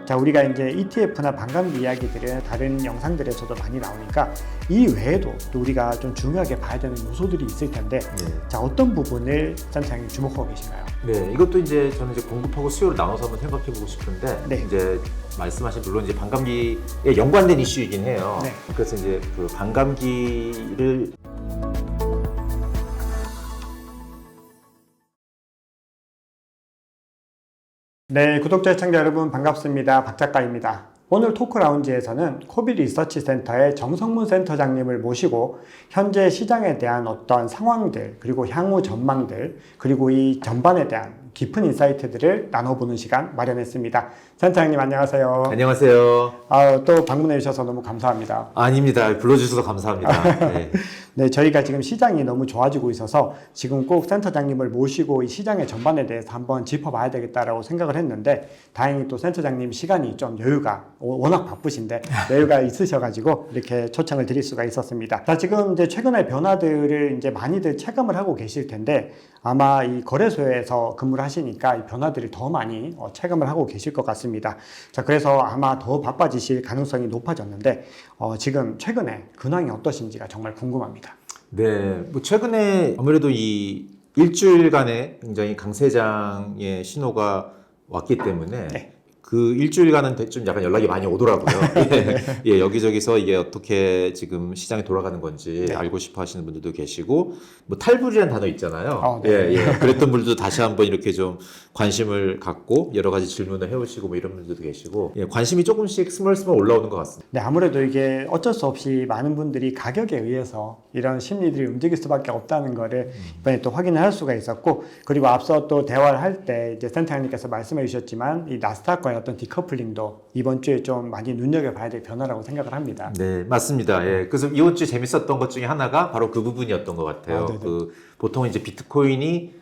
자, 우리가 이제 ETF나 반감기 이야기들은 다른 영상들에서도 많이 나오니까 이 외에도 또 우리가 좀 중요하게 봐야 되는 요소들이 있을 텐데 자, 어떤 부분을 센터장님 주목하고 계신가요? 네, 이것도 이제 저는 이제 공급하고 수요를 나눠서 한번 생각해 보고 싶은데 네. 이제 말씀하신 물론 이제 반감기에 연관된 이슈이긴 해요. 네. 그래서 이제 그 반감기를 네, 구독자 시청자 여러분 반갑습니다. 박 작가입니다. 오늘 토크 라운지에서는 코비 리서치 센터의 정성문 센터장님을 모시고 현재 시장에 대한 어떤 상황들, 그리고 향후 전망들, 그리고 이 전반에 대한 깊은 인사이트들을 나눠보는 시간 마련했습니다. 센터장님 안녕하세요. 안녕하세요. 또 방문해 주셔서 너무 감사합니다. 아닙니다. 불러주셔서 감사합니다. 네. 네, 저희가 지금 시장이 너무 좋아지고 있어서 지금 꼭 센터장님을 모시고 이 시장의 전반에 대해서 한번 짚어봐야 되겠다라고 생각을 했는데 다행히 또 센터장님 시간이 좀 여유가 워낙 바쁘신데 여유가 있으셔가지고 이렇게 초청을 드릴 수가 있었습니다. 자, 지금 이제 최근의 변화들을 이제 많이들 체감을 하고 계실 텐데 아마 이 거래소에서 근무를 하시니까 이 변화들을 더 많이 체감을 하고 계실 것 같습니다. 자, 그래서 아마 더 바빠지실 가능성이 높아졌는데 지금 최근에 근황이 어떠신지가 정말 궁금합니다. 네, 뭐 최근에 아무래도 이 일주일간의 굉장히 강세장의 신호가 왔기 때문에 네. 그 일주일간은 좀 약간 연락이 많이 오더라고요. 예, 여기저기서 이게 어떻게 지금 시장이 돌아가는 건지 네. 알고 싶어 하시는 분들도 계시고, 뭐 탈불이라는 단어 있잖아요. 네. 예. 그랬던 분들도 다시 한번 이렇게 좀 관심을 갖고 여러 가지 질문을 해오시고 뭐 이런 분들도 계시고, 예, 관심이 조금씩 스멀스멀 올라오는 것 같습니다. 네, 아무래도 이게 어쩔 수 없이 많은 분들이 가격에 의해서 이런 심리들이 움직일 수밖에 없다는 거를 이번에 또 확인을 할 수가 있었고, 그리고 앞서 또 대화를 할 때 이제 센터장님께서 말씀해 주셨지만 이 나스닥과의 어떤 디커플링도 이번 주에 좀 많이 눈여겨봐야 될 변화라고 생각을 합니다. 네, 맞습니다. 예, 그래서 이번 주에 재밌었던 것 중에 하나가 바로 그 부분이었던 것 같아요. 그 보통 이제 비트코인이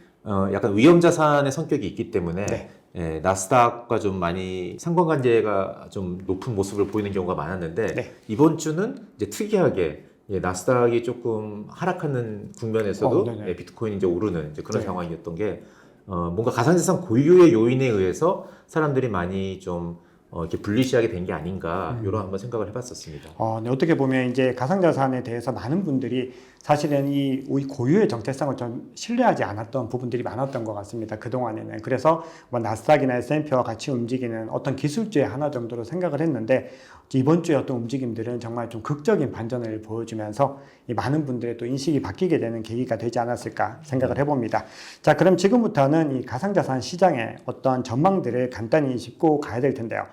약간 위험 자산의 성격이 있기 때문에 네. 예, 나스닥과 좀 많이 상관관계가 좀 높은 모습을 보이는 경우가 많았는데 네. 이번 주는 이제 특이하게 예, 나스닥이 조금 하락하는 국면에서도 예, 비트코인이 이제 오르는 이제 그런 상황이었던 게 뭔가 가상자산 고유의 요인에 의해서 사람들이 많이 좀 이렇게 분리시하게 된 게 아닌가 이런 한번 생각을 해봤었습니다. 네, 어떻게 보면 이제 가상자산에 대해서 많은 분들이 사실은 이 고유의 정체성을 좀 신뢰하지 않았던 부분들이 많았던 것 같습니다. 그동안에는. 그래서 뭐 나스닥이나 S&P와 같이 움직이는 어떤 기술주의 하나 정도로 생각을 했는데 이번 주의 어떤 움직임들은 정말 좀 극적인 반전을 보여주면서 이 많은 분들의 또 인식이 바뀌게 되는 계기가 되지 않았을까 생각을 해봅니다. 자, 그럼 지금부터는 이 가상자산 시장의 어떤 전망들을 간단히 짚고 가야 될 텐데요.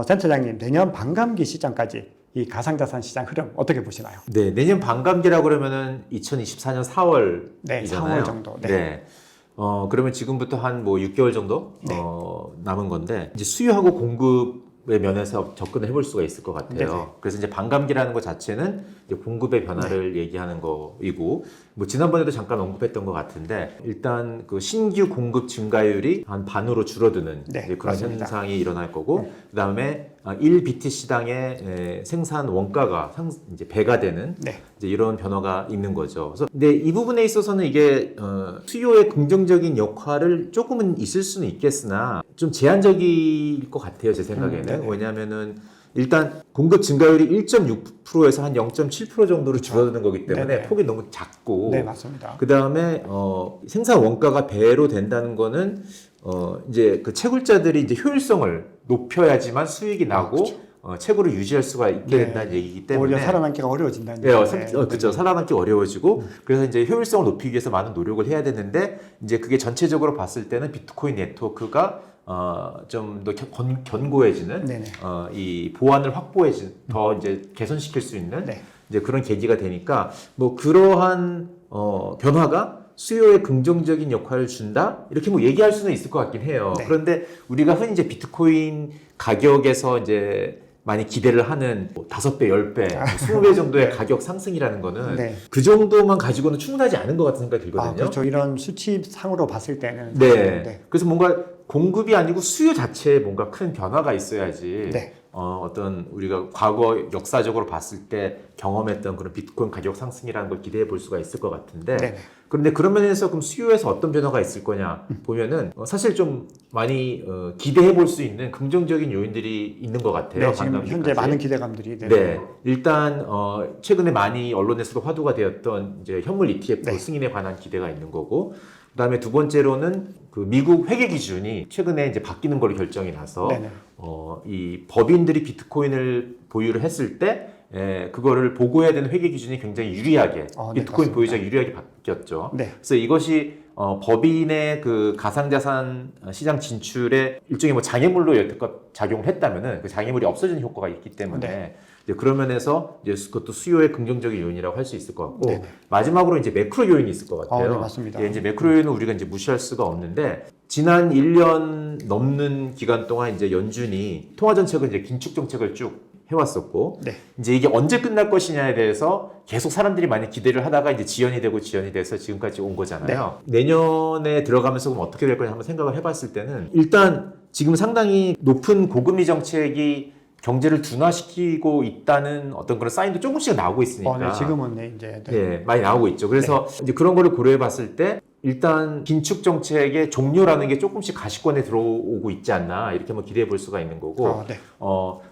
센터장님, 내년 반감기 시장까지 이 가상자산 시장 흐름 어떻게 보시나요? 네, 내년 반감기라고 그러면은 2024년 4월이잖아요. 네, 4월 정도. 네. 네. 그러면 지금부터 한 뭐 6개월 정도 남은 건데 이제 수요하고 공급의 면에서 접근을 해볼 수가 있을 것 같아요. 네네. 그래서 이제 반감기라는 것 자체는 이제 공급의 변화를 얘기하는 거이고, 뭐 지난번에도 잠깐 언급했던 것 같은데 일단 그 신규 공급 증가율이 한 반으로 줄어드는 이제 그런 맞습니다. 현상이 일어날 거고, 그다음에 1BTC당의 생산 원가가 이제 배가 되는 이제 이런 변화가 있는 거죠. 그래서 근데 이 부분에 있어서는 이게 수요의 긍정적인 역할을 조금은 있을 수는 있겠으나 좀 제한적일 것 같아요, 제 생각에는. 왜냐하면은 일단 공급 증가율이 1.6%에서 한 0.7% 정도로 줄어드는 거기 때문에 폭이 너무 작고, 네, 맞습니다. 그 다음에 생산 원가가 배로 된다는 거는 이제 그 채굴자들이 이제 효율성을 높여야지만 수익이 나고 채굴을 유지할 수가 있게 된다는 얘기이기 때문에 오히려 살아남기가 어려워진다는 얘기죠. 그렇죠. 살아남기 어려워지고 그래서 이제 효율성을 높이기 위해서 많은 노력을 해야 되는데 이제 그게 전체적으로 봤을 때는 비트코인 네트워크가 좀 더 견고해지는 이 보안을 더 이제 개선시킬 수 있는 이제 그런 계기가 되니까 뭐 그러한 변화가 수요에 긍정적인 역할을 준다? 이렇게 뭐 얘기할 수는 있을 것 같긴 해요. 그런데 우리가 흔히 이제 비트코인 가격에서 이제 많이 기대를 하는 5배, 10배, 20배 정도의 가격 상승이라는 거는 그 정도만 가지고는 충분하지 않은 것 같은 생각이 들거든요. 그렇죠. 이런 수치상으로 봤을 때는. 그래서 뭔가 공급이 아니고 수요 자체에 뭔가 큰 변화가 있어야지 네. 어떤 우리가 과거 역사적으로 봤을 때 경험했던 그런 비트코인 가격 상승이라는 걸 기대해 볼 수가 있을 것 같은데 네. 그런데 그런 면에서 그럼 수요에서 어떤 변화가 있을 거냐 보면은 사실 좀 많이 기대해 볼 수 있는 긍정적인 요인들이 있는 것 같아요. 네, 지금 현재 반감기까지. 많은 기대감들이 네, 일단 최근에 많이 언론에서도 화두가 되었던 이제 현물 ETF 네. 승인에 관한 기대가 있는 거고, 그다음에 두 번째로는 그 미국 회계 기준이 최근에 이제 바뀌는 걸로 결정이 나서 네네. 이 법인들이 비트코인을 보유를 했을 때 그거를 보고해야 되는 회계 기준이 굉장히 유리하게 네, 비트코인 맞습니다. 보유자가 유리하게 바뀌었죠. 네. 그래서 이것이 법인의 그 가상자산 시장 진출에 일종의 뭐 장애물로 여태껏 작용을 했다면은 그 장애물이 없어지는 효과가 있기 때문에 네. 이제 그런 면에서 이제 그것도 수요의 긍정적인 요인이라고 할 수 있을 것 같고 네네. 마지막으로 이제 매크로 요인이 있을 것 같아요. 네, 맞습니다. 이제 매크로 요인은 우리가 이제 무시할 수가 없는데 지난 1년 넘는 기간 동안 이제 연준이 통화 정책을 이제 긴축 정책을 쭉 해왔었고 네. 이제 이게 언제 끝날 것이냐에 대해서 계속 사람들이 많이 기대를 하다가 이제 지연이 되고 지연이 돼서 지금까지 온 거잖아요. 내년에 들어가면서 그럼 어떻게 될 거냐 한번 생각을 해봤을 때는 일단 지금 상당히 높은 고금리 정책이 경제를 둔화시키고 있다는 어떤 그런 사인도 조금씩 나오고 있으니까. 네, 지금은 네, 이제 네, 많이 나오고 있죠. 그래서 이제 그런 거를 고려해 봤을 때 일단 긴축 정책의 종료라는 게 조금씩 가시권에 들어오고 있지 않나 이렇게 한번 기대해 볼 수가 있는 거고. 네.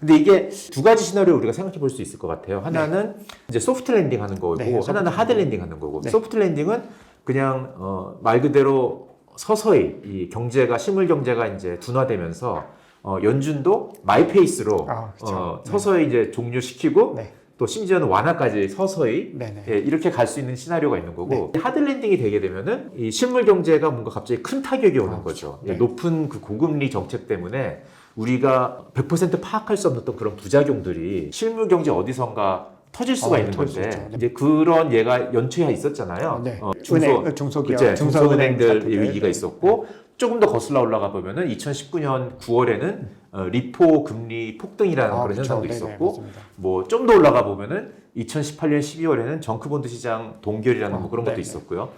근데 이게 두 가지 시나리오 우리가 생각해 볼 수 있을 것 같아요. 하나는 이제 소프트 랜딩 하는 거고, 네, 하나는 하드 랜딩 하는 거고. 네. 소프트 랜딩은 그냥 말 그대로 서서히 이 경제가 실물 경제가 이제 둔화되면서 연준도 마이 페이스로 그렇죠. 서서히 이제 종료시키고 네. 또 심지어는 완화까지 서서히 네네. 이렇게 갈 수 있는 시나리오가 있는 거고 하드랜딩이 되게 되면은 이 실물 경제가 뭔가 갑자기 큰 타격이 오는 거죠. 네. 높은 그 고금리 정책 때문에 우리가 100% 파악할 수 없는 어떤 그런 부작용들이 실물 경제 어디선가 터질 수가 있는 터질 수 건데 있죠. 네. 이제 그런 예가 연초에 있었잖아요. 네. 중소기업, 중소은행, 중소은행들 사태들. 위기가 있었고 조금 더 거슬러 올라가 보면은 2019년 9월에는 리포 금리 폭등이라는 그런 그렇죠. 현상도 네네, 있었고 맞습니다. 뭐 좀 더 올라가 보면은 2018년 12월에는 정크본드 시장 동결이라는 뭐 그런 것도 네네. 있었고요.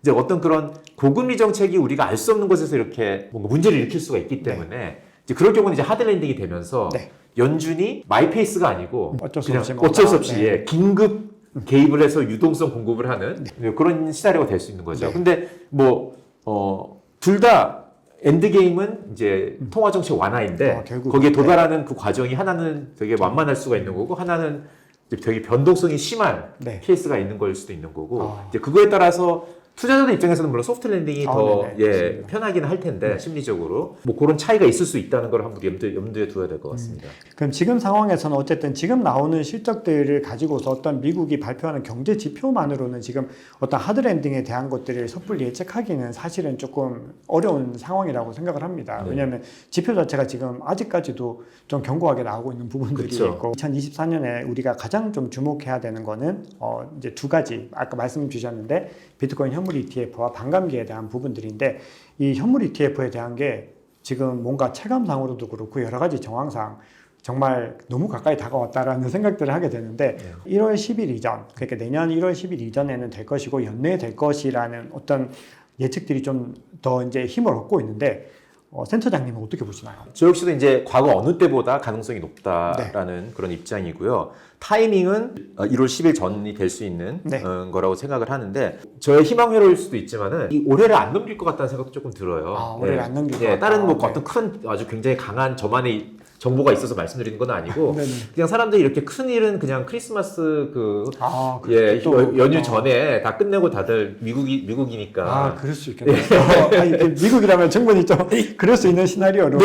이제 어떤 그런 고금리 정책이 우리가 알 수 없는 곳에서 이렇게 뭔가 문제를 일으킬 수가 있기 때문에 이제 그럴 경우는 이제 하드랜딩이 되면서 네. 연준이 마이페이스가 아니고 어쩔 수 그냥 없이 어쩔 수 없이 네. 긴급 개입을 해서 유동성 공급을 하는 그런 시나리오가 될 수 있는 거죠. 네. 근데 뭐 둘 다 엔드게임은 이제 통화 정책 완화인데 결국, 거기에 도달하는 그 과정이 하나는 되게 완만할 수가 있는 거고 하나는 이제 되게 변동성이 심한 네. 케이스가 있는 걸 수도 있는 거고 이제 그거에 따라서 투자자들 입장에서는 물론 소프트 랜딩이 더 네네, 편하긴 할 텐데 심리적으로 뭐 그런 차이가 있을 수 있다는 걸 한번 염두에 두어야 될 것 같습니다. 그럼 지금 상황에서는 어쨌든 지금 나오는 실적들을 가지고서 어떤 미국이 발표하는 경제 지표만으로는 지금 어떤 하드랜딩에 대한 것들을 섣불리 예측하기는 사실은 조금 어려운 상황이라고 생각을 합니다. 왜냐하면 지표 자체가 지금 아직까지도 좀 견고하게 나오고 있는 부분들이 그렇죠. 있고 2024년에 우리가 가장 좀 주목해야 되는 거는 이제 두 가지 아까 말씀 주셨는데 비트코인 현물 ETF와 반감기에 대한 부분들인데 이 현물 ETF에 대한 게 지금 뭔가 체감상으로도 그렇고 여러 가지 정황상 정말 너무 가까이 다가왔다라는 생각들을 하게 되는데 1월 10일 이전 그러니까 내년 1월 10일 이전에는 될 것이고 연내에 될 것이라는 어떤 예측들이 좀 더 이제 힘을 얻고 있는데 센터장님은 어떻게 보시나요? 저 역시도 이제 과거 어느 때보다 가능성이 높다라는 그런 입장이고요. 타이밍은 1월 10일 전이 될 수 있는 거라고 생각을 하는데 저의 희망회로일 수도 있지만은 이 올해를 안 넘길 것 같다는 생각도 조금 들어요. 올해를 안 넘길 것 같다. 다른 뭐 어떤 큰 아주 굉장히 강한 저만의 정보가 있어서 말씀드리는 건 아니고 네네. 그냥 사람들이 이렇게 큰 일은 그냥 크리스마스 또, 연휴 전에 다 끝내고 다들 미국이니까 그럴 수 있겠네요. 미국이라면 충분히 좀 그럴 수 있는 시나리오로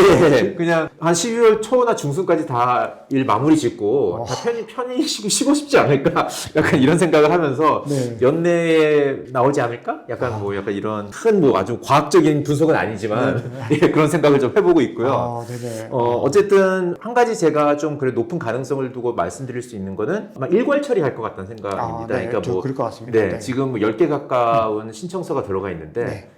그냥 한 12월 초나 중순까지 다 일 마무리 짓고 다 편히 쉬고 싶지 않을까 약간 이런 생각을 하면서 연내에 나오지 않을까 약간 뭐 약간 이런 큰 뭐 아주 과학적인 분석은 아니지만 그런 생각을 좀 해보고 있고요. 어쨌든 한 가지 제가 좀 그래 높은 가능성을 두고 말씀드릴 수 있는 거는 아마 일괄 처리할 것 같다는 생각입니다. 그러니까 뭐 그럴 것 같습니다. 지금 뭐 10개 가까운 신청서가 들어가 있는데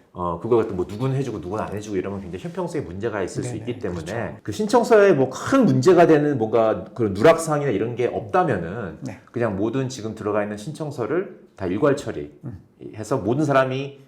그걸 갖다 뭐 누구는 해주고 누구는 안 해주고 이러면 굉장히 형평성에 문제가 있을 수 있기 때문에 그렇죠. 그 신청서에 뭐 큰 문제가 되는 뭔가 그런 누락사항이나 이런 게 없다면은 그냥 모든 지금 들어가 있는 신청서를 다 일괄 처리해서 모든 사람이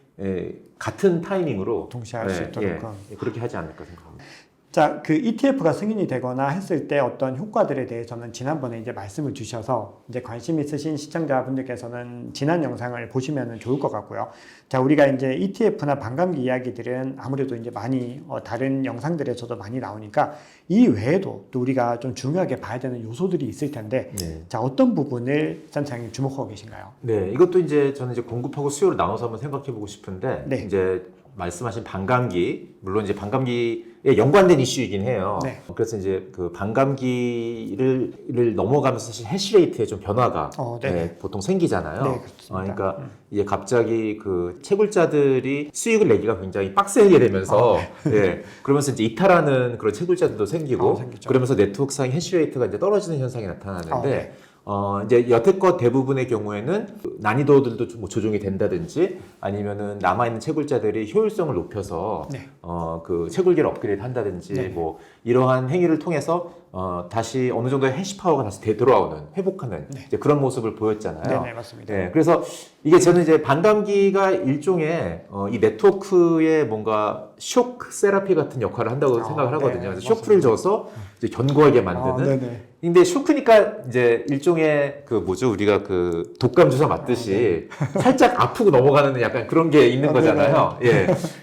같은 타이밍으로 동시에 할 수 있도록 그렇게 하지 않을까 생각합니다. 자, 그 ETF가 승인이 되거나 했을 때 어떤 효과들에 대해서는 지난번에 이제 말씀을 주셔서 이제 관심 있으신 시청자분들께서는 지난 영상을 보시면 좋을 것 같고요. 자, 우리가 이제 ETF나 반감기 이야기들은 아무래도 이제 많이 다른 영상들에서도 많이 나오니까 이 외에도 또 우리가 좀 중요하게 봐야 되는 요소들이 있을 텐데, 자, 어떤 부분을 센터장님 주목하고 계신가요? 네, 이것도 이제 저는 이제 공급하고 수요를 나눠서 한번 생각해 보고 싶은데, 이제 말씀하신 반감기, 물론 이제 반감기에 연관된 이슈이긴 해요. 그래서 이제 그 반감기를 넘어가면서 사실 해시레이트의 좀 변화가 보통 생기잖아요. 그러니까 이제 갑자기 그 채굴자들이 수익을 내기가 굉장히 빡세게 되면서 그러면서 이제 이탈하는 그런 채굴자들도 생기고 그러면서 네트워크상의 해시레이트가 이제 떨어지는 현상이 나타나는데 이제 여태껏 대부분의 경우에는 난이도들도 좀 조정이 된다든지 아니면은 남아있는 채굴자들이 효율성을 높여서 그 채굴기를 업그레이드 한다든지 뭐 이러한 행위를 통해서 다시 어느 정도의 해시 파워가 다시 되돌아오는, 회복하는 이제 그런 모습을 보였잖아요. 네, 맞습니다. 그래서 이게 저는 이제 반감기가 일종의 이 네트워크의 뭔가 쇼크 세라피 같은 역할을 한다고 생각을 하거든요. 그래서 쇼크를 줘서 이제 견고하게 만드는. 근데 쇼크니까 이제 일종의 그 뭐죠, 우리가 그 독감 주사 맞듯이 살짝 아프고 넘어가는 약간 그런 게 있는 거잖아요.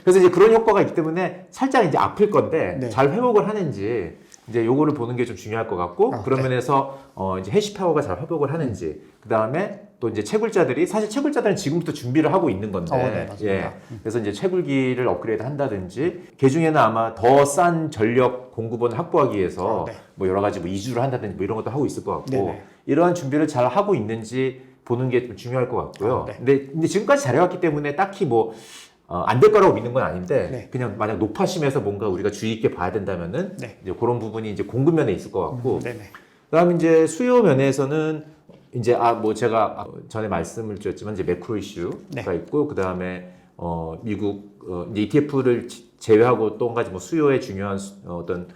그래서 이제 그런 효과가 있기 때문에 살짝 이제 아플 건데 잘 회복을 하는지 이제 요거를 보는 게 좀 중요할 것 같고, 그런 면에서 이제 해시 파워가 잘 회복을 하는지, 그 다음에 또 이제 채굴자들이, 사실 채굴자들은 지금부터 준비를 하고 있는 건데, 그래서 이제 채굴기를 업그레이드 한다든지, 그 중에는 아마 더 싼 전력 공급원을 확보하기 위해서 뭐 여러 가지 뭐 이주를 한다든지 뭐 이런 것도 하고 있을 것 같고, 이러한 준비를 잘 하고 있는지 보는 게 좀 중요할 것 같고요. 근데 지금까지 잘해왔기 때문에 딱히 뭐 안 될 거라고 믿는 건 아닌데, 그냥 만약 높아심에서 뭔가 우리가 주의 있게 봐야 된다면은 이제 그런 부분이 이제 공급면에 있을 것 같고, 그다음 이제 수요 면에서는 이제 뭐 제가 전에 말씀을 드렸지만 이제 매크로 이슈가 있고, 그다음에 미국 이제 ETF를 제외하고 또 한 가지 뭐 수요에 중요한 어떤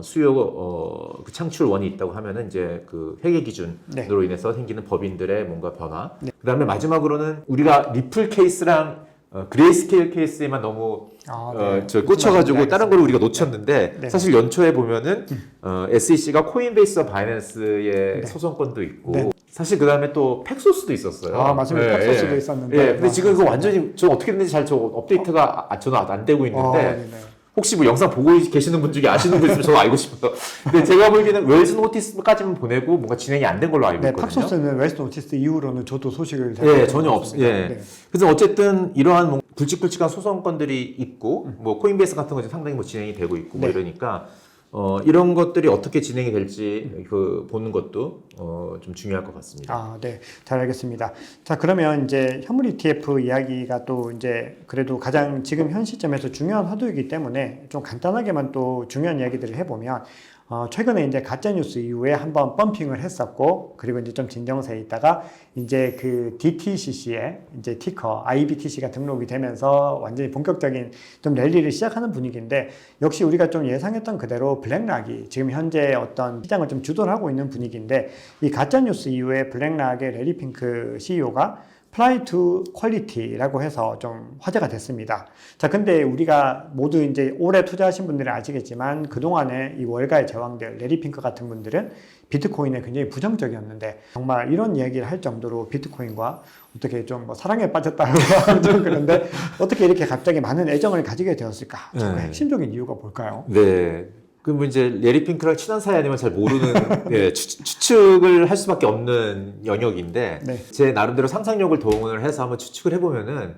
수요 그 창출원이 있다고 하면은 이제 그 회계 기준으로 인해서 생기는 법인들의 뭔가 변화. 그다음에 마지막으로는 우리가 리플 케이스랑 그레이스케일 케이스에만 너무 꽂혀가지고 다른 걸 우리가 놓쳤는데, 사실 연초에 보면은 SEC가 코인베이스와 바이낸스의 소송건도 있고, 사실 그 다음에 또 팩소스도 있었어요. 맞습니다. 팩소스도 있었는데. 근데 지금 그거 완전히 저 어떻게 됐는지 잘 업데이트가 저는 안 되고 있는데. 혹시 뭐 영상 보고 계시는 분 중에 아시는 분 있으면 저도 알고 싶어서. 근데 제가 보기에는 웰스 노티스까지만 보내고 뭔가 진행이 안 된 걸로 알고 있거든요. 팍소스는 웰스 노티스 이후로는 저도 소식을 전혀 없습니다. 그래서 어쨌든 이러한 뭐 굵직굵직한 소송건들이 있고, 뭐 코인베이스 같은 거 상당히 뭐 진행이 되고 있고 뭐 이러니까 이런 것들이 어떻게 진행이 될지 그 보는 것도 좀 중요할 것 같습니다. 잘 알겠습니다. 자, 그러면 이제 현물 ETF 이야기가 또 이제 그래도 가장 지금 현 시점에서 중요한 화두이기 때문에 좀 간단하게만 또 중요한 이야기들을 해보면, 최근에 이제 가짜뉴스 이후에 한번 펌핑을 했었고, 그리고 이제 좀 진정세에 있다가 이제 그 DTCC에 이제 티커 IBTC가 등록이 되면서 완전히 본격적인 좀 랠리를 시작하는 분위기인데, 역시 우리가 좀 예상했던 그대로 블랙락이 지금 현재 어떤 시장을 좀 주도를 하고 있는 분위기인데, 이 가짜뉴스 이후에 블랙락의 래리핑크 CEO가 Fly to Quality라고 해서 좀 화제가 됐습니다. 자, 근데 우리가 모두 이제 올해 투자하신 분들은 아시겠지만, 그동안에 이 월가의 제왕들, 레리핑크 같은 분들은 비트코인에 굉장히 부정적이었는데, 정말 이런 이야기를 할 정도로 비트코인과 어떻게 좀 뭐 사랑에 빠졌다고 좀 그런데, 어떻게 이렇게 갑자기 많은 애정을 가지게 되었을까? 그 핵심적인 이유가 뭘까요? 그럼 이제 레리 핑크랑 친한 사이 아니면 잘 모르는 추측을 할 수밖에 없는 영역인데, 제 나름대로 상상력을 동원을 해서 한번 추측을 해보면은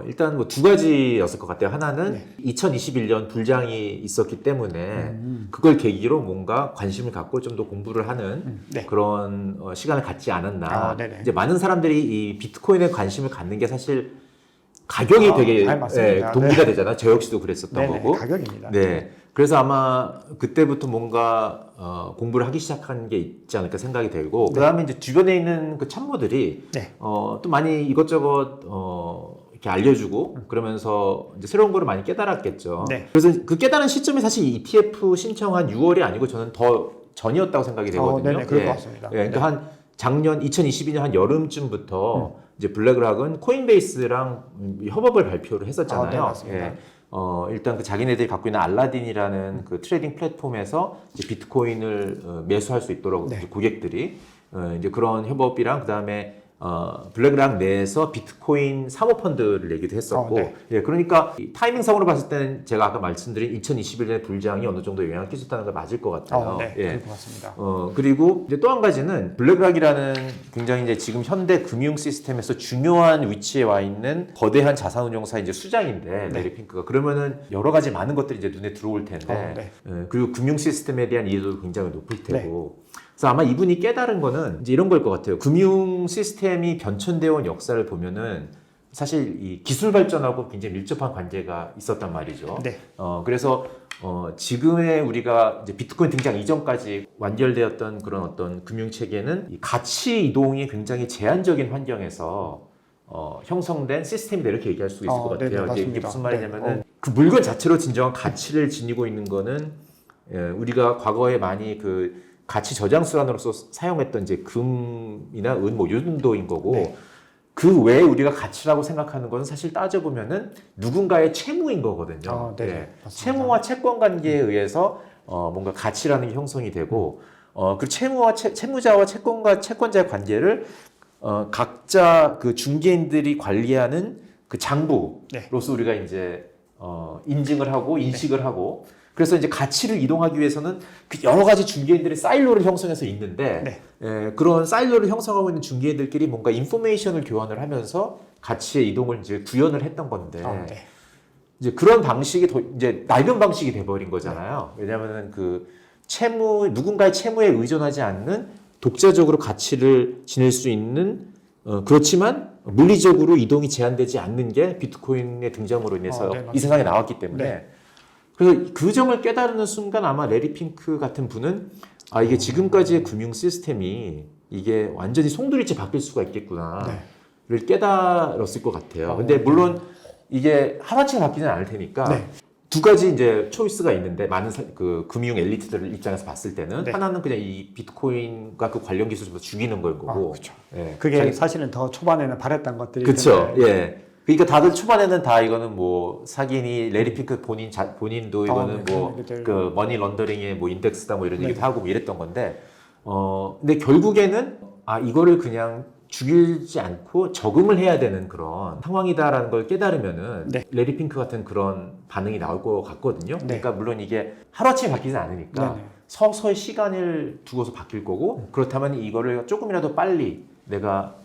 일단 뭐 두 가지였을 것 같아요. 하나는 2021년 불장이 있었기 때문에 그걸 계기로 뭔가 관심을 갖고 좀 더 공부를 하는 그런 시간을 갖지 않았나. 이제 많은 사람들이 이 비트코인에 관심을 갖는 게 사실 가격이 되게 동기가 되잖아요. 저 역시도 그랬었던 거고. 가격입니다. 그래서 아마 그때부터 뭔가 공부를 하기 시작한 게 있지 않을까 생각이 들고, 그 다음에 이제 주변에 있는 그 참모들이 또 많이 이것저것 이렇게 알려주고 그러면서 이제 새로운 거를 많이 깨달았겠죠. 그래서 그 깨달은 시점이 사실 ETF 신청한 6월이 아니고 저는 더 전이었다고 생각이 되거든요. 그럴 것 같습니다. 그러니까 한 작년 2022년 한 여름쯤부터 이제 블랙락은 코인베이스랑 협업을 발표를 했었잖아요. 네, 맞습니다. 예. 일단 그 자기네들이 갖고 있는 알라딘이라는 그 트레이딩 플랫폼에서 이제 비트코인을 매수할 수 있도록 네. 이제 고객들이 이제 그런 협업이랑 그다음에 블랙락 내에서 비트코인 사모펀드를 내기도 했었고, 네. 예, 그러니까 이 타이밍상으로 봤을 때는 제가 아까 말씀드린 2021년의 불장이 어느 정도 영향을 끼쳤다는 게 맞을 것 같아요. 네, 예. 그럴 것 같습니다. 그리고 이제 또 한 가지는 블랙락이라는 굉장히 이제 지금 현대 금융 시스템에서 중요한 위치에 와 있는 거대한 자산운용사 이제 수장인데, 레리 핑크가 그러면은 여러 가지 많은 것들이 이제 눈에 들어올 텐데, 그리고 금융 시스템에 대한 이해도도 굉장히 높을 테고. 그래서 아마 이분이 깨달은 거는 이제 이런 걸 것 같아요. 금융 시스템이 변천되어 온 역사를 보면은 사실 이 기술 발전하고 굉장히 밀접한 관계가 있었단 말이죠. 네. 그래서 지금의 우리가 이제 비트코인 등장 이전까지 완결되었던 그런 어떤 금융 체계는 이 가치 이동이 굉장히 제한적인 환경에서 형성된 시스템이다 이렇게 얘기할 수 있을 것 같아요. 네네, 이제 이게 맞습니다. 무슨 말이냐면은 그 물건 자체로 진정한 가치를 지니고 있는 거는 우리가 과거에 많이 그 가치 저장 수단으로서 사용했던 이제 금이나 은, 뭐 요즘도인 거고, 그 외에 우리가 가치라고 생각하는 것은 사실 따져보면은 누군가의 채무인 거거든요. 채무와 채권 관계에 의해서 뭔가 가치라는 게 형성이 되고, 그 채무자와 채권자의 관계를 각자 그 중개인들이 관리하는 그 장부로서 우리가 이제 인증을 하고 인식을 하고, 그래서 이제 가치를 이동하기 위해서는 그 여러 가지 중개인들의 사일로를 형성해서 있는데, 그런 사일로를 형성하고 있는 중개인들끼리 뭔가 인포메이션을 교환을 하면서 가치의 이동을 이제 구현을 했던 건데, 이제 그런 방식이 이제 낡은 방식이 돼버린 거잖아요. 왜냐하면은 그 누군가의 채무에 의존하지 않는 독자적으로 가치를 지닐 수 있는, 그렇지만 물리적으로 이동이 제한되지 않는 게 비트코인의 등장으로 인해서 이 세상에 나왔기 때문에. 그래서 그 점을 깨달는 순간 아마 레리 핑크 같은 분은 이게 지금까지의 금융 시스템이 이게 완전히 송두리째 바뀔 수가 있겠구나를 깨달았을 것 같아요. 근데 물론 이게 하나씩 바뀌지는 않을 테니까 두 가지 이제 초이스가 있는데, 많은 그 금융 엘리트들 입장에서 봤을 때는 하나는 그냥 이 비트코인과 그 관련 기술을 좀 더 죽이는 걸 거고, 그렇죠. 그게 사실은 더 초반에는 바랬던 것들이. 그렇죠. 예. 그러니까 다들 초반에는 다 이거는 뭐 사기니, 레리 핑크 본인도 이거는 뭐 그 머니 런더링의 뭐 인덱스다 뭐 이런 얘기도 하고 뭐 이랬던 건데, 근데 결국에는 이거를 그냥 죽이지 않고 적응을 해야 되는 그런 상황이다라는 걸 깨달으면은 레리 핑크 같은 그런 반응이 나올 것 같거든요. 그러니까 물론 이게 하루아침에 바뀌지 않으니까 서서히 시간을 두고서 바뀔 거고, 그렇다면 이거를 조금이라도 빨리 내가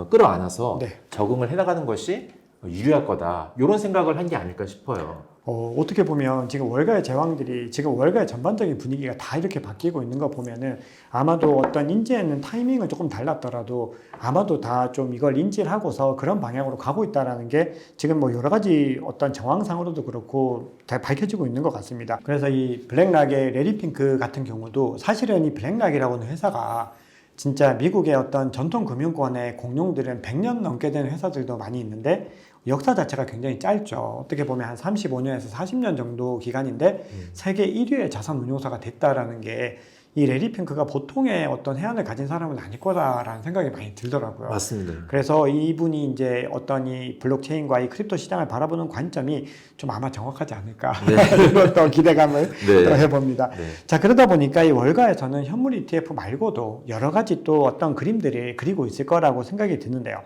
끌어안아서 적응을 해나가는 것이 유리할 거다, 이런 생각을 한 게 아닐까 싶어요. 어떻게 보면 지금 월가의 제왕들이 지금 월가의 전반적인 분위기가 다 이렇게 바뀌고 있는 거 보면은 아마도 어떤 인지하는 타이밍은 조금 달랐더라도 아마도 다 좀 이걸 인지를 하고서 그런 방향으로 가고 있다라는 게 지금 뭐 여러 가지 어떤 정황상으로도 그렇고 다 밝혀지고 있는 것 같습니다. 그래서 이 블랙락의 레리 핑크 같은 경우도 사실은 이 블랙락이라고 하는 회사가 진짜 미국의 어떤 전통 금융권의 공룡들은 100년 넘게 된 회사들도 많이 있는데 역사 자체가 굉장히 짧죠. 어떻게 보면 한 35년에서 40년 정도 기간인데 세계 1위의 자산 운용사가 됐다라는 게 이 레리 핑크가 보통의 어떤 해안을 가진 사람은 아닐 거다라는 생각이 많이 들더라고요. 맞습니다. 그래서 이분이 이제 어떤 이 블록체인과 이 크립토 시장을 바라보는 관점이 좀 아마 정확하지 않을까 이런 또 기대감을 해봅니다. 자, 그러다 보니까 이 월가에서는 현물 ETF 말고도 여러 가지 또 어떤 그림들이 그리고 있을 거라고 생각이 드는데요.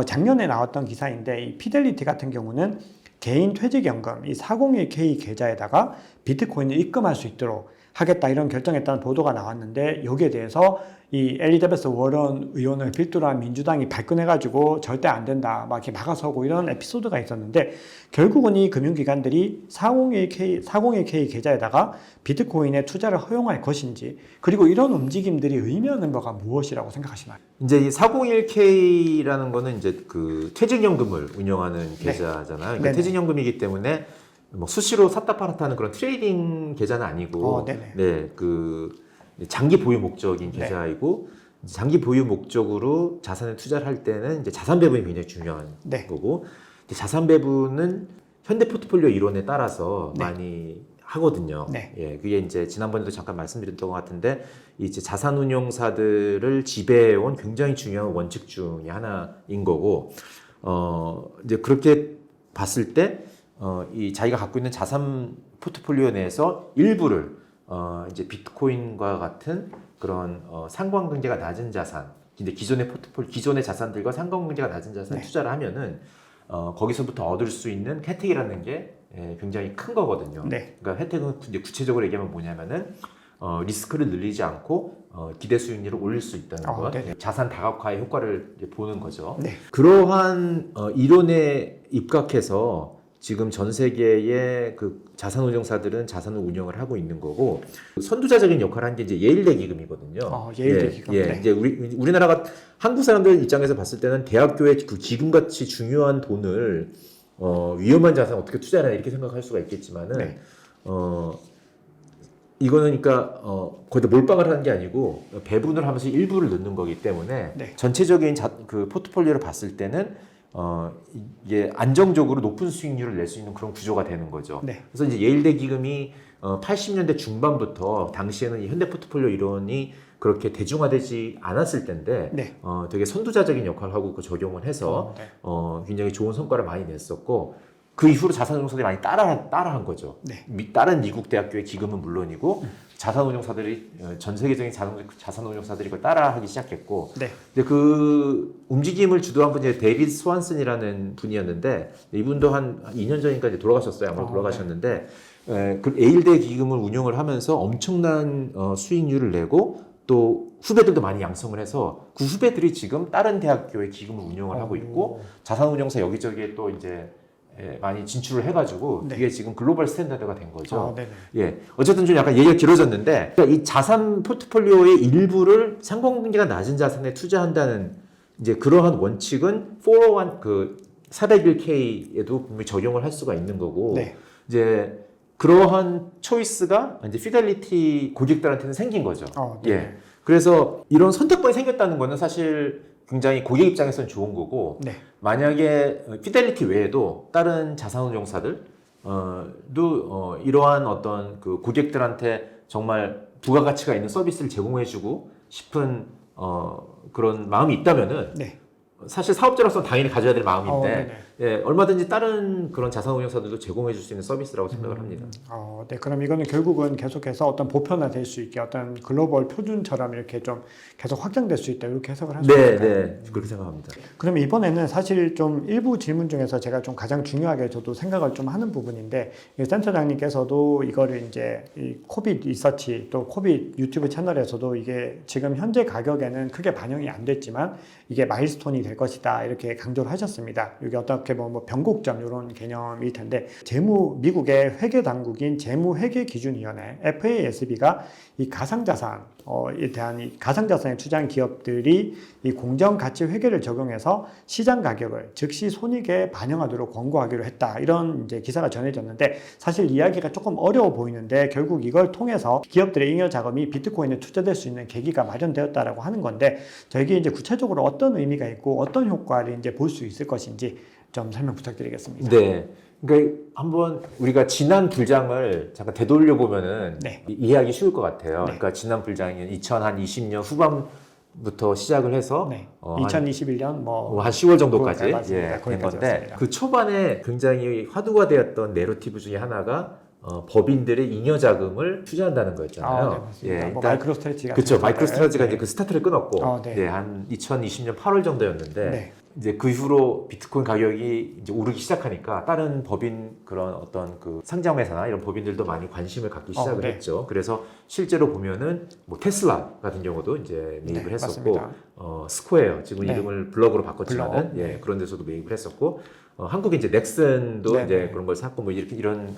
작년에 나왔던 기사인데 이 피델리티 같은 경우는 개인 퇴직연금 이 401k 계좌에다가 비트코인을 입금할 수 있도록 하겠다 이런 결정했다는 보도가 나왔는데, 여기에 대해서 이 엘리자베스 워런 의원을 필두로 한 민주당이 발끈해가지고 절대 안 된다 막 이렇게 막아서고 이런 에피소드가 있었는데, 결국은 이 금융기관들이 401k 계좌에다가 비트코인의 투자를 허용할 것인지, 그리고 이런 움직임들이 의미하는 바가 무엇이라고 생각하시나요? 이제 이 401k라는 거는 이제 그 퇴직연금을 운영하는 계좌잖아요. 그러니까 퇴직연금이기 때문에 뭐 수시로 샀다 팔았다 하는 그런 트레이딩 계좌는 아니고, 그 장기 보유 목적인 계좌이고, 장기 보유 목적으로 자산을 투자를 할 때는 이제 자산 배분이 굉장히 중요한 거고, 자산 배분은 현대 포트폴리오 이론에 따라서 많이 하거든요. 네. 예, 그게 이제 지난번에도 잠깐 말씀드렸던 것 같은데 이제 자산운용사들을 지배해온 굉장히 중요한 원칙 중에 하나인 거고, 이제 그렇게 봤을 때, 이 자기가 갖고 있는 자산 포트폴리오 내에서 일부를 이제 비트코인과 같은 그런 상관관계가 낮은 자산, 근데 기존의 자산들과 상관관계가 낮은 자산에 네. 투자를 하면은 거기서부터 얻을 수 있는 혜택이라는 게 굉장히 큰 거거든요. 네. 그러니까 혜택은 이제 구체적으로 얘기하면 뭐냐면은 리스크를 늘리지 않고 기대 수익률을 올릴 수 있다는 것, 네. 자산 다각화의 효과를 이제 보는 거죠. 네. 그러한 이론에 입각해서 지금 전 세계의 그 자산운용사들은 자산을 운영을 하고 있는 거고, 선두자적인 역할을 한 게 이제 예일대 기금이거든요. 예일대 기금. 예, 네. 이제 우리나라가 한국 사람들 입장에서 봤을 때는 대학교의 그 기금같이 중요한 돈을 위험한 자산 어떻게 투자하냐 이렇게 생각할 수가 있겠지만은 네. 이거는 그러니까 거기다 몰빵을 하는 게 아니고 배분을 하면서 일부를 넣는 거기 때문에 네. 전체적인 그 포트폴리오를 봤을 때는 이게 안정적으로 높은 수익률을 낼 수 있는 그런 구조가 되는 거죠. 네. 그래서 이제 예일대 기금이 80년대 중반부터 당시에는 이 현대 포트폴리오 이론이 그렇게 대중화되지 않았을 때인데 네. 되게 선두자적인 역할을 하고 그 적용을 해서 네. 굉장히 좋은 성과를 많이 냈었고, 그 이후로 자산운용사들이 많이 따라한 거죠. 네. 다른 미국 대학교의 기금은 물론이고 자산운용사들이 전 세계적인 자산운용사들이 그걸 따라하기 시작했고, 네. 근데 그 움직임을 주도한 분이 데이비드 스완슨이라는 분이었는데 이분도 한 2년 전인가 돌아가셨어요. 아마 돌아가셨는데 그 에일대 기금을 운용을 하면서 엄청난 수익률을 내고 또 후배들도 많이 양성을 해서 그 후배들이 지금 다른 대학교의 기금을 운영을 하고 있고 자산운용사 여기저기에 또 이제 많이 진출을 해가지고 네. 이게 지금 글로벌 스탠다드가 된 거죠. 네네. 예, 어쨌든 좀 약간 얘기가 길어졌는데, 그러니까 이 자산 포트폴리오의 일부를 상관관계가 낮은 자산에 투자한다는 이제 그러한 원칙은 401 그 401k에도 분명히 적용을 할 수가 있는 거고, 네. 이제 그러한 초이스가 이제 피델리티 고객들한테는 생긴 거죠. 네. 예, 그래서 이런 선택권이 생겼다는 거는 사실 굉장히 고객 입장에서는 좋은 거고, 네. 만약에 피델리티 외에도 다른 자산운용사들 이러한 어떤 그 고객들한테 정말 부가가치가 있는 서비스를 제공해주고 싶은 그런 마음이 있다면은 네. 사실 사업자로서 당연히 가져야 될 마음인데 네네. 얼마든지 다른 그런 자산운용사들도 제공해 줄 수 있는 서비스라고 생각을 합니다. 네. 그럼 이거는 결국은 계속해서 어떤 보편화될 수 있게 어떤 글로벌 표준처럼 이렇게 좀 계속 확장될 수 있다 이렇게 해석을 할 수 있을까요? 네, 그렇게 생각합니다. 그럼 이번에는 사실 좀 일부 질문 중에서 제가 좀 가장 중요하게 저도 생각을 좀 하는 부분인데, 이 센터장님께서도 이거를 이제 이 코빗 리서치 또 코빗 유튜브 채널에서도 이게 지금 현재 가격에는 크게 반영이 안 됐지만 이게 마일스톤이 될 것이다 이렇게 강조를 하셨습니다. 이게 어떻게 보면 뭐 변곡점 이런 개념일 텐데, 미국의 회계 당국인 재무회계기준위원회 FASB가 이 가상자산에 대한 이 가상자산에 투자한 기업들이 이 공정가치 회계를 적용해서 시장 가격을 즉시 손익에 반영하도록 권고하기로 했다, 이런 이제 기사가 전해졌는데, 사실 이야기가 조금 어려워 보이는데 결국 이걸 통해서 기업들의 잉여 자금이 비트코인에 투자될 수 있는 계기가 마련되었다라고 하는 건데, 저에게 이제 구체적으로 어떤 의미가 있고 어떤 효과를 이제 볼 수 있을 것인지 좀 설명 부탁드리겠습니다. 네. 그러니까 한번 우리가 지난 불장을 잠깐 되돌려 보면은 네. 이해하기 쉬울 것 같아요. 네. 그러니까 지난 불장이 2020년 후반부터 시작을 해서 2021년 한 10월 정도까지 네, 맞습니다. 된 거기까지 건데, 왔습니다. 그 초반에 굉장히 화두화되었던 내러티브 중에 하나가 법인들의 잉여 자금을 투자한다는 거였잖아요. 네, 맞습니다. 뭐 일단 마이크로 스트레치가 그렇죠. 마이크로 스트레치가 네. 이제 그 스타트를 끊었고, 네. 한 2020년 8월 정도였는데, 네. 이제 그 이후로 비트코인 가격이 이제 오르기 시작하니까 다른 법인 그런 어떤 그 상장회사나 이런 법인들도 많이 관심을 갖기 시작을 네. 했죠. 그래서 실제로 보면은 뭐 테슬라 같은 경우도 이제 매입을 했었고, 맞습니다. 스퀘어 지금 네. 이름을 블럭으로 바꿨지만은 블럭. 네. 그런 데서도 매입을 했었고, 한국에 이제 넥슨도 네. 이제 그런 걸 샀고 뭐 이렇게 이런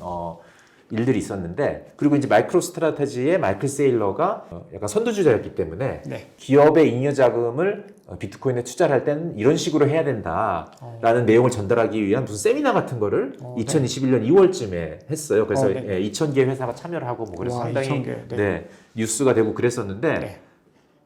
일들이 있었는데, 그리고 이제 마이크로 스트라테지의 마이클 세일러가 약간 선두주자였기 때문에 네. 기업의 잉여 자금을 비트코인에 투자를 할 때는 이런 식으로 해야 된다라는 내용을 전달하기 위한 무슨 세미나 같은 거를 2021년 2월쯤에 했어요. 그래서 2,000개 회사가 참여를 하고 뭐 그래서 상당히 2,000개. 네. 뉴스가 되고 그랬었는데, 네.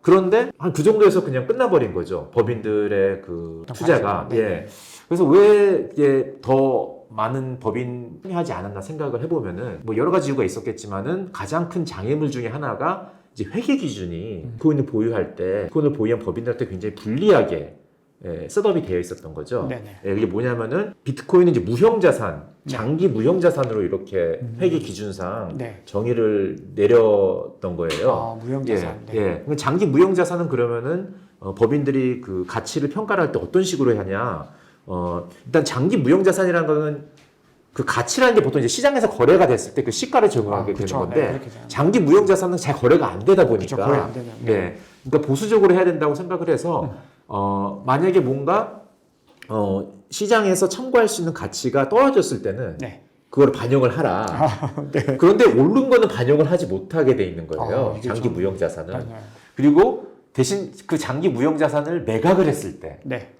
그런데 한 그 정도에서 그냥 끝나버린 거죠. 법인들의 그 투자가. 네. 그래서 왜 이게 더 많은 법인이 하지 않았나 생각을 해보면은 뭐 여러 가지 이유가 있었겠지만은 가장 큰 장애물 중에 하나가 이제 회계 기준이 비트코인을 보유할 때 비트코인을 보유한 법인들한테 굉장히 불리하게 셋업이 되어 있었던 거죠. 네네. 이게 뭐냐면은 비트코인은 이제 무형자산, 네. 장기 무형자산으로 이렇게 회계 기준상 네. 정의를 내렸던 거예요. 아, 무형자산. 예, 예. 근데 장기 무형자산은 그러면은 법인들이 그 가치를 평가를 할 때 어떤 식으로 하냐? 일단 장기 무형자산이라는 거는 그 가치라는 게 보통 이제 시장에서 거래가 됐을 때 그 시가를 적용하게 되는 그쵸. 건데 네, 그렇게 되는 장기 무형자산은 잘 거래가 안 되다 보니까 그쵸, 거의 안 되네요. 네. 그러니까 보수적으로 해야 된다고 생각을 해서 만약에 뭔가 시장에서 참고할 수 있는 가치가 떨어졌을 때는 네. 그걸 반영을 하라. 네. 그런데 오른 거는 반영을 하지 못하게 돼 있는 거예요. 이게 장기 참- 무형자산은. 맞아요. 그리고 대신 그 장기 무형자산을 매각을 했을 때 네.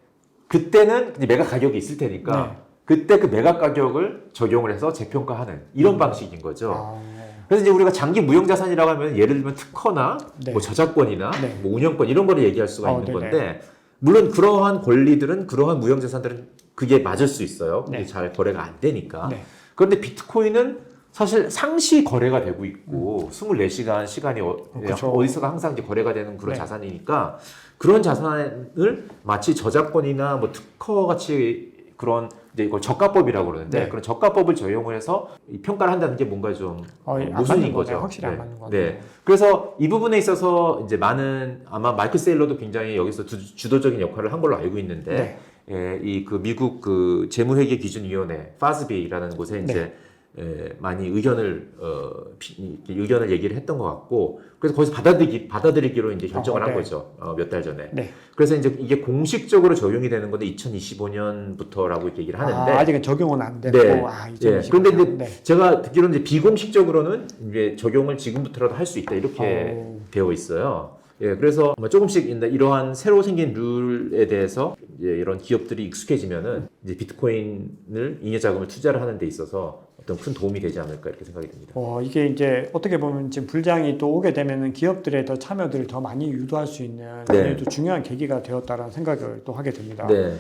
그때는 이제 매각 가격이 있을 테니까 네. 그때 그 매각 가격을 적용을 해서 재평가하는 이런 방식인 거죠. 아, 그래서 이제 우리가 장기 무형자산이라고 하면 예를 들면 특허나 네. 뭐 저작권이나 네. 뭐 운영권 이런 거를 얘기할 수가 있는 네네. 건데 물론 그러한 권리들은 그러한 무형자산들은 그게 맞을 수 있어요. 네. 그게 잘 거래가 안 되니까. 네. 그런데 비트코인은 사실 상시 거래가 되고 있고 24시간 시간이 그쵸. 어디서가 항상 이제 거래가 되는 그런 네. 자산이니까 그런 자산을 마치 저작권이나 뭐 특허 같이 그런 이제 이걸 저가법이라고 그러는데 네. 그런 저가법을 적용을 해서 이 평가를 한다는 게 뭔가 좀 안 모순인 맞는 거죠. 거네요. 확실히 안 네. 맞는 거 네. 같아요. 그래서 이 부분에 있어서 이제 많은 아마 마이클 세일러도 굉장히 여기서 주도적인 역할을 한 걸로 알고 있는데 네. 예, 이 그 미국 그 재무회계기준위원회 FASB라는 곳에 네. 이제 많이 의견을 의견을 얘기를 했던 것 같고 그래서 거기서 받아들이기로 이제 결정을 한 네. 거죠. 몇 달 전에. 네. 그래서 이제 이게 공식적으로 적용이 되는 건데 2025년부터라고 이렇게 얘기를 하는데 아직은 적용은 안 됐고 네. 이제 예. 그런데 이제 네. 제가 듣기로는 이제 비공식적으로는 이제 적용을 지금부터라도 할 수 있다 이렇게 되어 있어요. 예, 그래서 조금씩 이러한 새로 생긴 룰에 대해서 이제 이런 기업들이 익숙해지면은 이제 비트코인을 잉여 자금을 투자를 하는 데 있어서 어떤 큰 도움이 되지 않을까 이렇게 생각이 듭니다. 이게 이제 어떻게 보면 지금 불장이 또 오게 되면은 기업들의 더 참여들을 더 많이 유도할 수 있는 네. 또 중요한 계기가 되었다라는 생각을 또 하게 됩니다. 네.